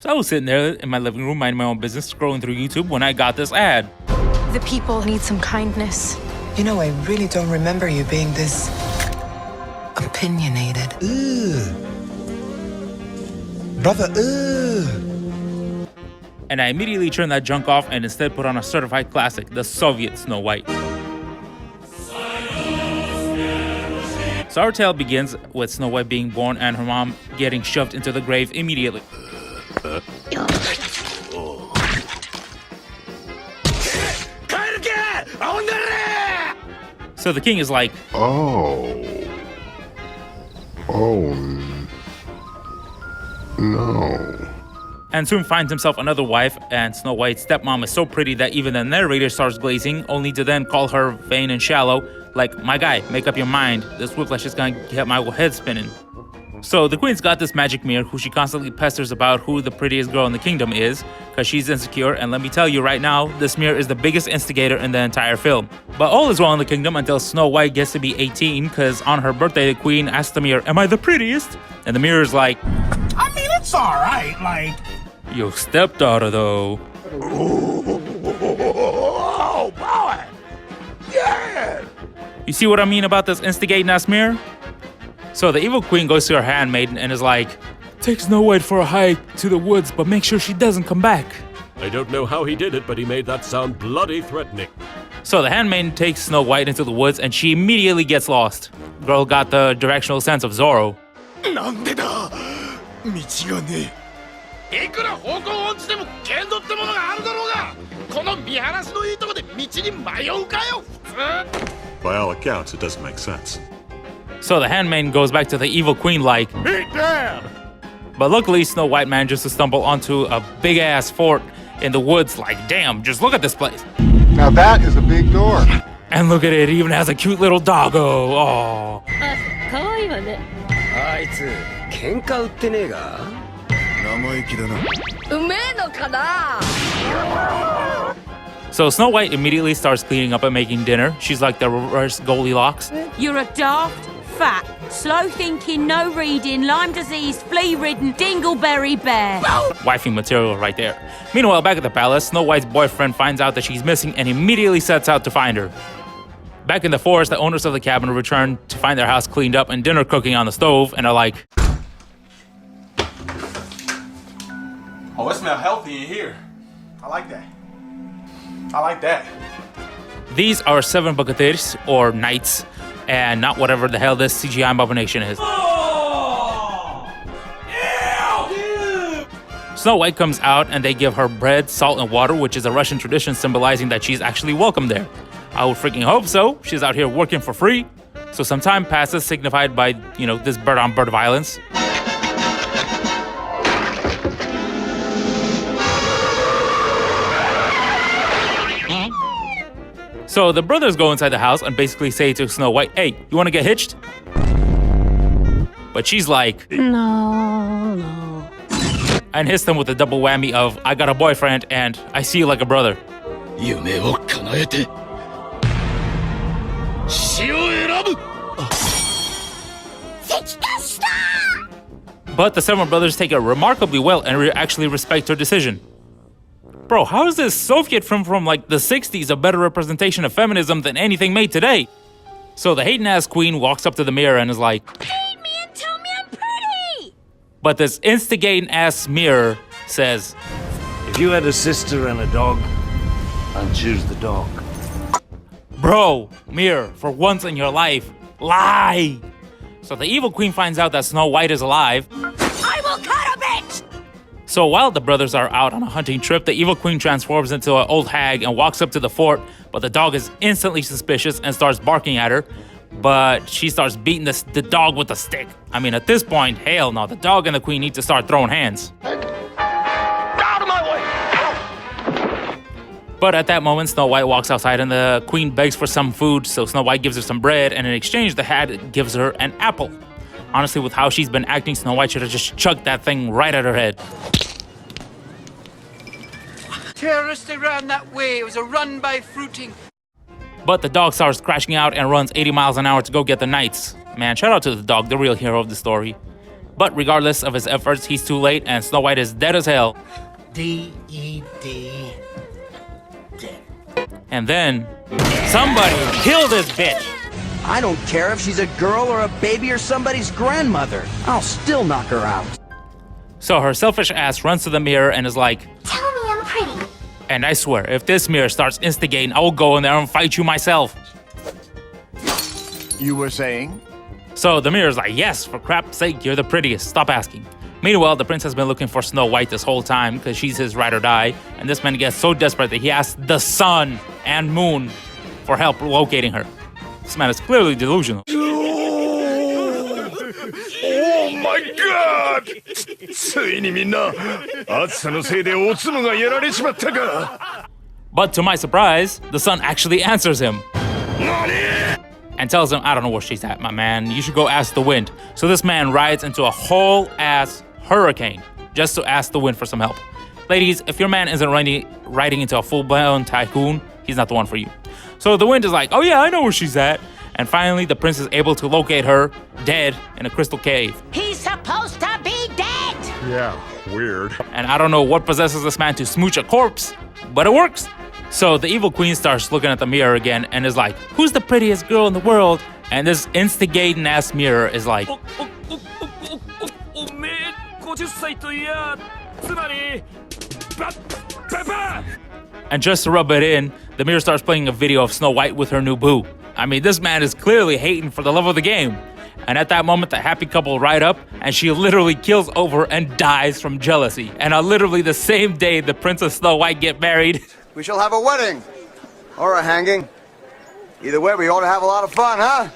So I was sitting there in my living room, minding my own business, scrolling through YouTube when I got this ad. The people need some kindness. You know, I really don't remember you being this opinionated. Brother, And I immediately turned that junk off and instead put on a certified classic, the Soviet Snow White. So our tale begins with Snow White being born and her mom getting shoved into the grave immediately. So the king is like, Oh, no. and soon finds himself another wife, and Snow White's stepmom is so pretty that even the narrator starts glazing, only to then call her vain and shallow, like, my guy, make up your mind, this whiplash is gonna get my head spinning. So the queen's got this magic mirror who she constantly pesters about who the prettiest girl in the kingdom is, because she's insecure, and let me tell you right now, this mirror is the biggest instigator in the entire film. But all is well in the kingdom until Snow White gets to be 18, because on her birthday the queen asks the mirror, am I the prettiest? And the mirror's like, I mean, it's alright, like... your stepdaughter though. Oh, boy! Yeah! You see what I mean about this instigating ass mirror? So the evil queen goes to her handmaiden and is like, take Snow White for a hike to the woods, but make sure she doesn't come back. I don't know how he did it, but he made that sound bloody threatening. So the handmaiden takes Snow White into the woods and she immediately gets lost. Girl got the directional sense of Zorro. By all accounts, it doesn't make sense. So the handmaiden goes back to the evil queen like, Hey, Dad! but luckily Snow White manages to stumble onto a big ass fort in the woods like, damn, just look at this place. Now that is a big door. And look at it, it even has a cute little doggo. Oh. かわいいわね。あいつ喧嘩売ってねえが。生意気だな。うめえのかな。 So Snow White immediately starts cleaning up and making dinner. She's like the reverse Goldilocks. You're a daft, fat, slow-thinking, no-reading, Lyme disease, flea-ridden, dingleberry bear. Wifing material right there. Meanwhile, back at the palace, Snow White's boyfriend finds out that she's missing and immediately sets out to find her. Back in the forest, the owners of the cabin return to find their house cleaned up and dinner cooking on the stove and are like, Oh, it smells healthy in here. I like that. I like that. these are 7 bucketeers, or knights, and not whatever the hell this CGI abomination is. Snow White comes out and they give her bread, salt, and water, which is a Russian tradition symbolizing that she's actually welcome there. I would freaking hope so. She's out here working for free. So some time passes, signified by, this bird-on-bird violence. So the brothers go inside the house and basically say to Snow White, hey, you want to get hitched? But she's like, No. and hits them with a double whammy of, I got a boyfriend and I see you like a brother. But the 7 brothers take it remarkably well and actually respect her decision. Bro, how is this Soviet film from like the 60s a better representation of feminism than anything made today? So the hating-ass queen walks up to the mirror and is like, Feed me and tell me I'm pretty. but this instigating-ass mirror says, If you had a sister and a dog, I'd choose the dog. bro, mirror, for once in your life, lie. So the evil queen finds out that Snow White is alive. I will cut a bitch. So while the brothers are out on a hunting trip, the evil queen transforms into an old hag and walks up to the fort, but the dog is instantly suspicious and starts barking at her. But she starts beating the dog with a stick. I mean, at this point, hell no, the dog and the queen need to start throwing hands. Out of my way! But at that moment, Snow White walks outside and the queen begs for some food, so Snow White gives her some bread, and in exchange, the hag gives her an apple. Honestly, with how she's been acting, Snow White should have just chucked that thing right at her head. Terrorists, they ran that way. It was a run by fruiting. But the dog starts crashing out and runs 80 miles an hour to go get the knights. Man, shout out to the dog, the real hero of the story. But regardless of his efforts, he's too late and Snow White is dead as hell. D-E-D. Dead. And then somebody killed this bitch. I don't care if she's a girl or a baby or somebody's grandmother. I'll still knock her out. So her selfish ass runs to the mirror and is like, Tell me I'm pretty. and I swear, if this mirror starts instigating, I will go in there and fight you myself. You were saying? So the mirror's like, yes, for crap's sake, you're the prettiest. Stop asking. Meanwhile, the prince has been looking for Snow White this whole time because she's his ride or die. And this man gets so desperate that he asks the sun and moon for help locating her. This man is clearly delusional. Oh my god! ついにみんな暑さのせいでおつむがやられちまったか But to my surprise, the sun actually answers him. And tells him, I don't know where she's at, my man. You should go ask the wind. So this man rides into a whole ass hurricane just to ask the wind for some help. Ladies, if your man isn't riding into a full-blown tycoon, he's not the one for you. So the wind is like, oh yeah, I know where she's at. And finally, the prince is able to locate her dead in a crystal cave. He's supposed to be dead! Yeah, weird. And I don't know what possesses this man to smooch a corpse, but it works. So the evil queen starts looking at the mirror again and is like, who's the prettiest girl in the world? And this instigating ass mirror is like, and just to rub it in, the mirror starts playing a video of Snow White with her new boo. I mean, this man is clearly hating for the love of the game. And at that moment, the happy couple ride up and she literally kills over and dies from jealousy. And on literally the same day, the Princess Snow White get married. We shall have a wedding. Or a hanging. Either way, we ought to have a lot of fun, huh?